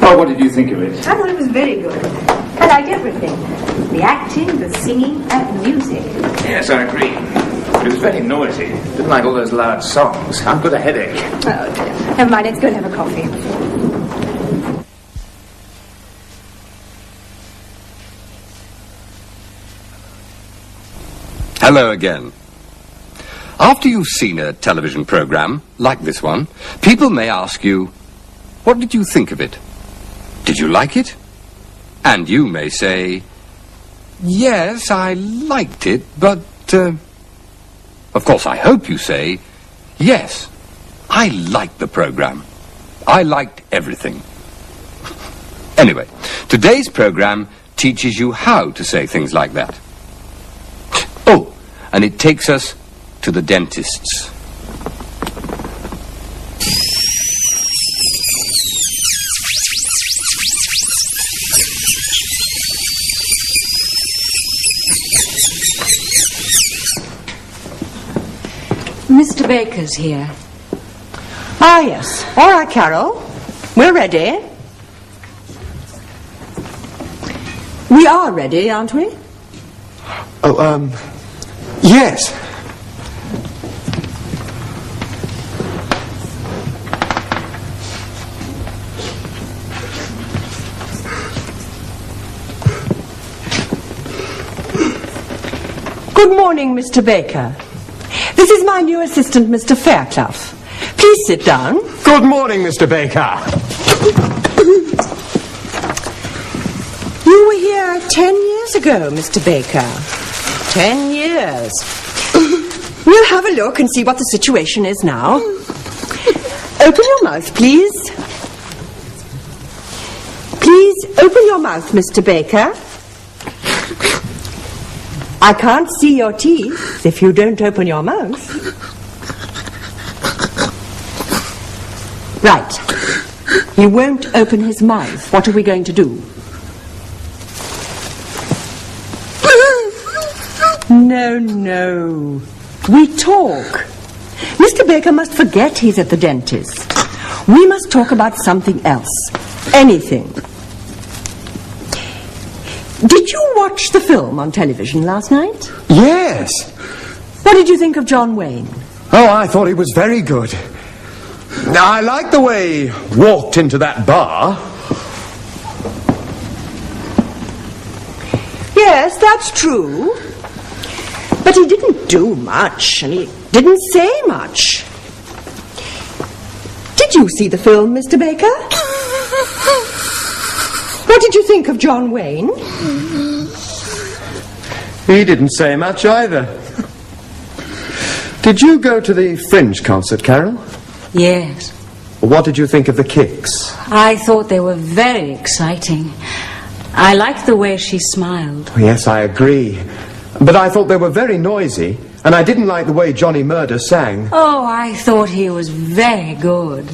Oh, what did you think of it? I thought it was very good. I liked everything. The acting, the singing, and the music. Yes, I agree. It was very noisy. Didn't like all those loud songs. I've got a headache. Oh, dear. Never mind, let's go and have a coffee. Hello again. After you've seen a television program, like this one, people may ask you, what did you think of it? Did you like it? And you may say, yes, I liked it, but, of course, I hope you say, yes, I liked the program. I liked everything. Anyway, today's program teaches you how to say things like that. Oh, and it takes us to the dentist's. Mr. Baker's here. Ah, yes. All right, Carol. We're ready. We are ready, aren't we? Oh, yes. Good morning, Mr. Baker. This is my new assistant, Mr. Fairclough. Please sit down. Good morning, Mr. Baker. You were here 10 years ago, Mr. Baker. 10 years. We'll have a look and see what the situation is now. Open your mouth, please. Please open your mouth, Mr. Baker. I can't see your teeth if you don't open your mouth. Right. He won't open his mouth. What are we going to do? No, no. We talk. Mr. Baker must forget he's at the dentist. We must talk about something else. Anything. Did you watch the film on television last night? Yes. What did you think of John Wayne? Oh, I thought he was very good. I liked the way he walked into that bar. Yes, that's true. But he didn't do much, and he didn't say much. Did you see the film, Mr. Baker? What did you think of John Wayne? He didn't say much either. Did you go to the Fringe concert, Carol? Yes. What did you think of the Kicks? I thought they were very exciting. I liked the way she smiled. Yes, I agree. But I thought they were very noisy, and I didn't like the way Johnny Murder sang. Oh, I thought he was very good.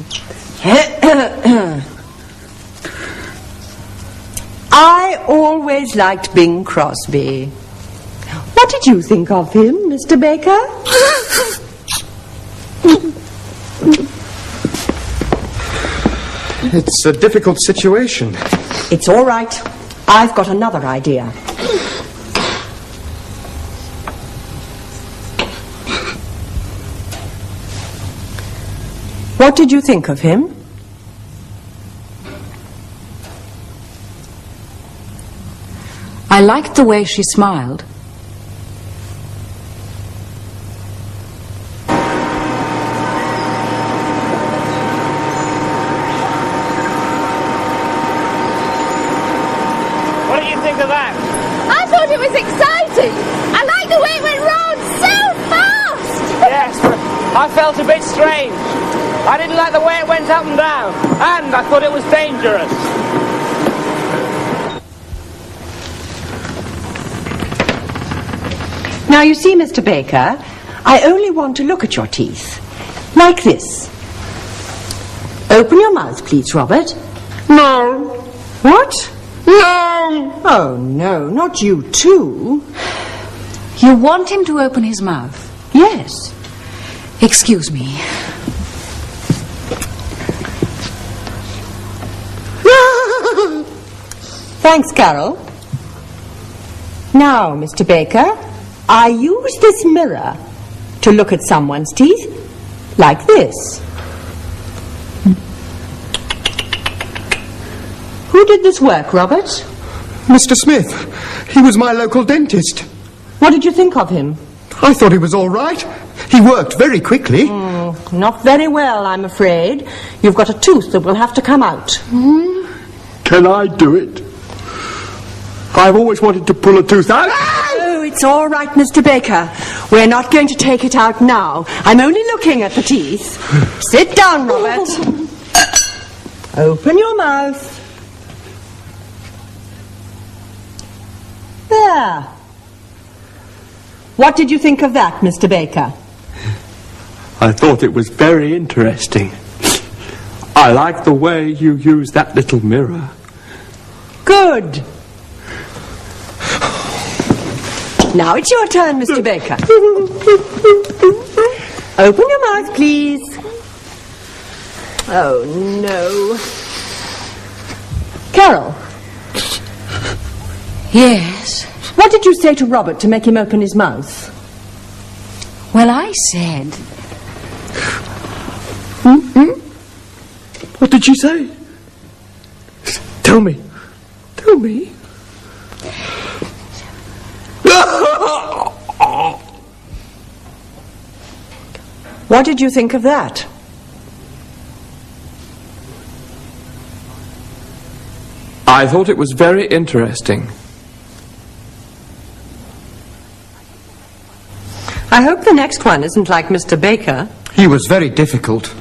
I always liked Bing Crosby. What did you think of him, Mr. Baker? It's a difficult situation. It's all right. I've got another idea. What did you think of him? I liked the way she smiled. What do you think of that? I thought it was exciting. I like the way it went round so fast. Yes, but I felt a bit strange. I didn't like the way it went up and down, and I thought it was dangerous. Now, you see, Mr. Baker, I only want to look at your teeth. Like this. Open your mouth, please, Robert. No. What? No. Oh, no, not you too. You want him to open his mouth? Yes. Excuse me. Thanks, Carol. Now, Mr. Baker, I use this mirror to look at someone's teeth like this. Who did this work, Robert? Mr. Smith. He was my local dentist. What did you think of him? I thought he was all right. He worked very quickly. Not very well, I'm afraid. You've got a tooth that will have to come out. Can I do it? I've always wanted to pull a tooth out. Oh, it's all right, Mr. Baker. We're not going to take it out now. I'm only looking at the teeth. Sit down, Robert. Open your mouth. There. What did you think of that, Mr. Baker? I thought it was very interesting. I like the way you use that little mirror. Good. Now it's your turn, Mr. Baker. Open your mouth, please. Oh, no. Carol. Yes? What did you say to Robert to make him open his mouth? Well, I said... What did she say? Tell me. Tell me. What did you think of that? I thought it was very interesting. I hope the next one isn't like Mr. Baker. He was very difficult.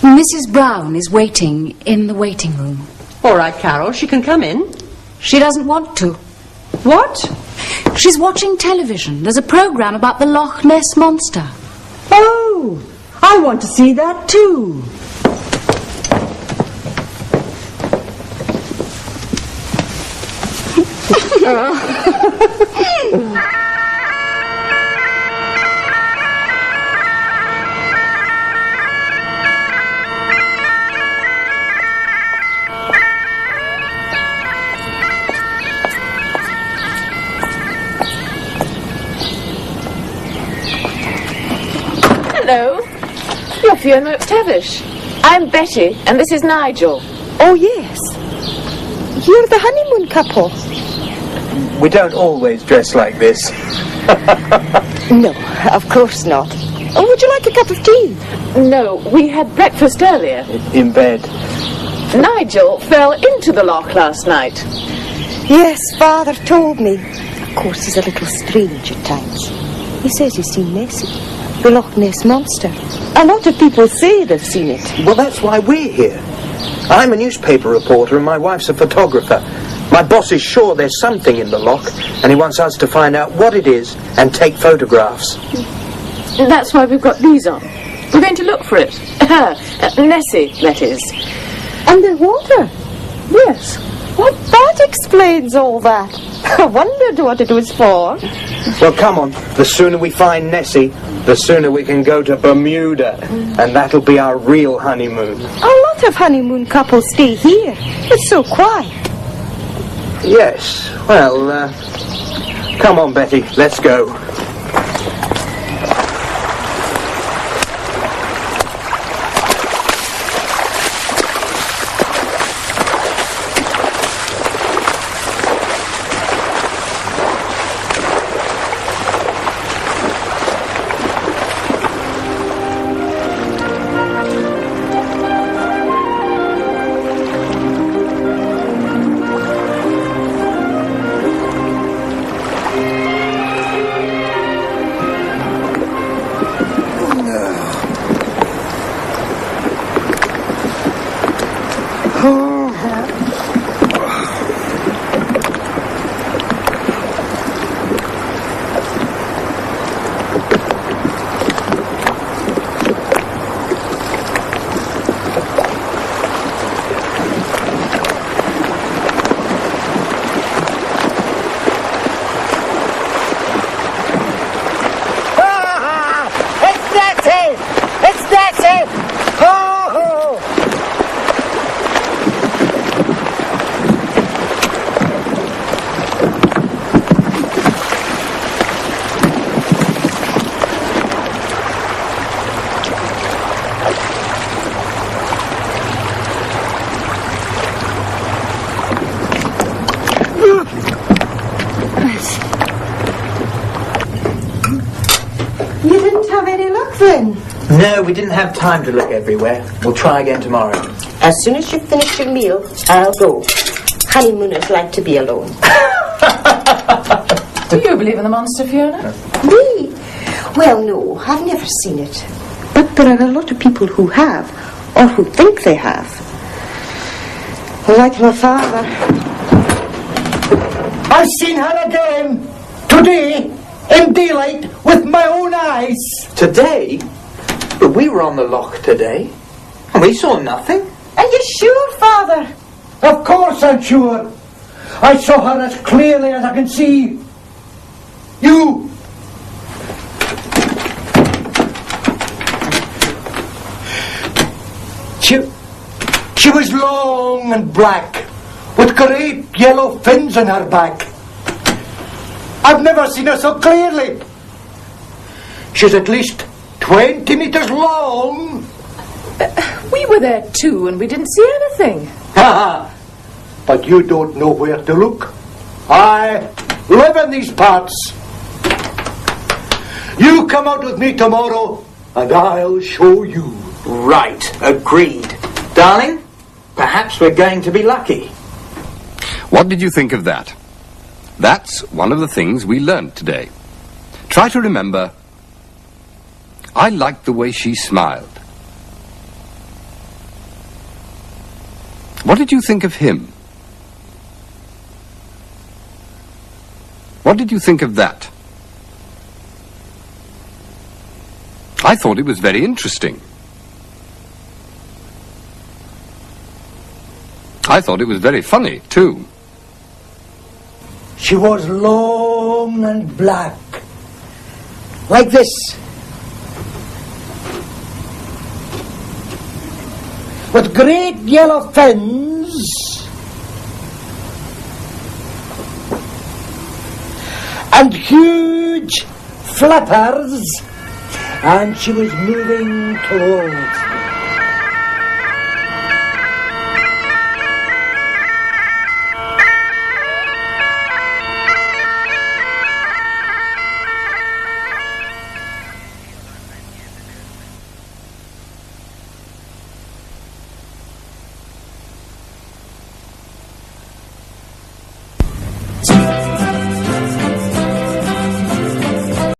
Mrs. Brown is waiting in the waiting room. All right, Carol, she can come in. She doesn't want to. What? She's watching television. There's a program about the Loch Ness Monster. Oh, I want to see that too. Hello. You're Fiona McTavish. I'm Betty, and this is Nigel. Oh, yes. You're the honeymoon couple. We don't always dress like this. No, of course not. Oh, would you like a cup of tea? No, we had breakfast earlier. In bed. Nigel fell into the loch last night. Yes, Father told me. Of course, he's a little strange at times. He says he's seen Nessie, the Loch Ness Monster. A lot of people say they've seen it. Well, that's why we're here. I'm a newspaper reporter and my wife's a photographer. My boss is sure there's something in the loch, and he wants us to find out what it is and take photographs. That's why we've got these on. We're going to look for it. Nessie, that is. Underwater? Yes. Well, that explains all that. I wondered what it was for. Well, come on. The sooner we find Nessie, the sooner we can go to Bermuda, and that'll be our real honeymoon. A lot of honeymoon couples stay here. It's so quiet. Yes. Well, come on, Betty. Let's go. No, we didn't have time to look everywhere. We'll try again tomorrow. As soon as you've finished your meal, I'll go. Honeymooners like to be alone. Do you believe in the monster, Fiona? Me? Well, no, I've never seen it. But there are a lot of people who have, or who think they have. Like my father. I've seen her again, today, in daylight, with my own eyes. Today? But we were on the loch today, and we saw nothing. Are you sure, Father? Of course I'm sure. I saw her as clearly as I can see you. She was long and black, with great yellow fins on her back. I've never seen her so clearly. She's at least 20 meters long. We were there too, and we didn't see anything. Ha! But you don't know where to look. I live in these parts. You come out with me tomorrow, and I'll show you. Right, agreed. Darling, perhaps we're going to be lucky. What did you think of that? That's one of the things we learned today. Try to remember, I liked the way she smiled. What did you think of him? What did you think of that? I thought it was very interesting. I thought it was very funny, too. She was long and black, like this. With great yellow fins and huge flappers, and she was moving towards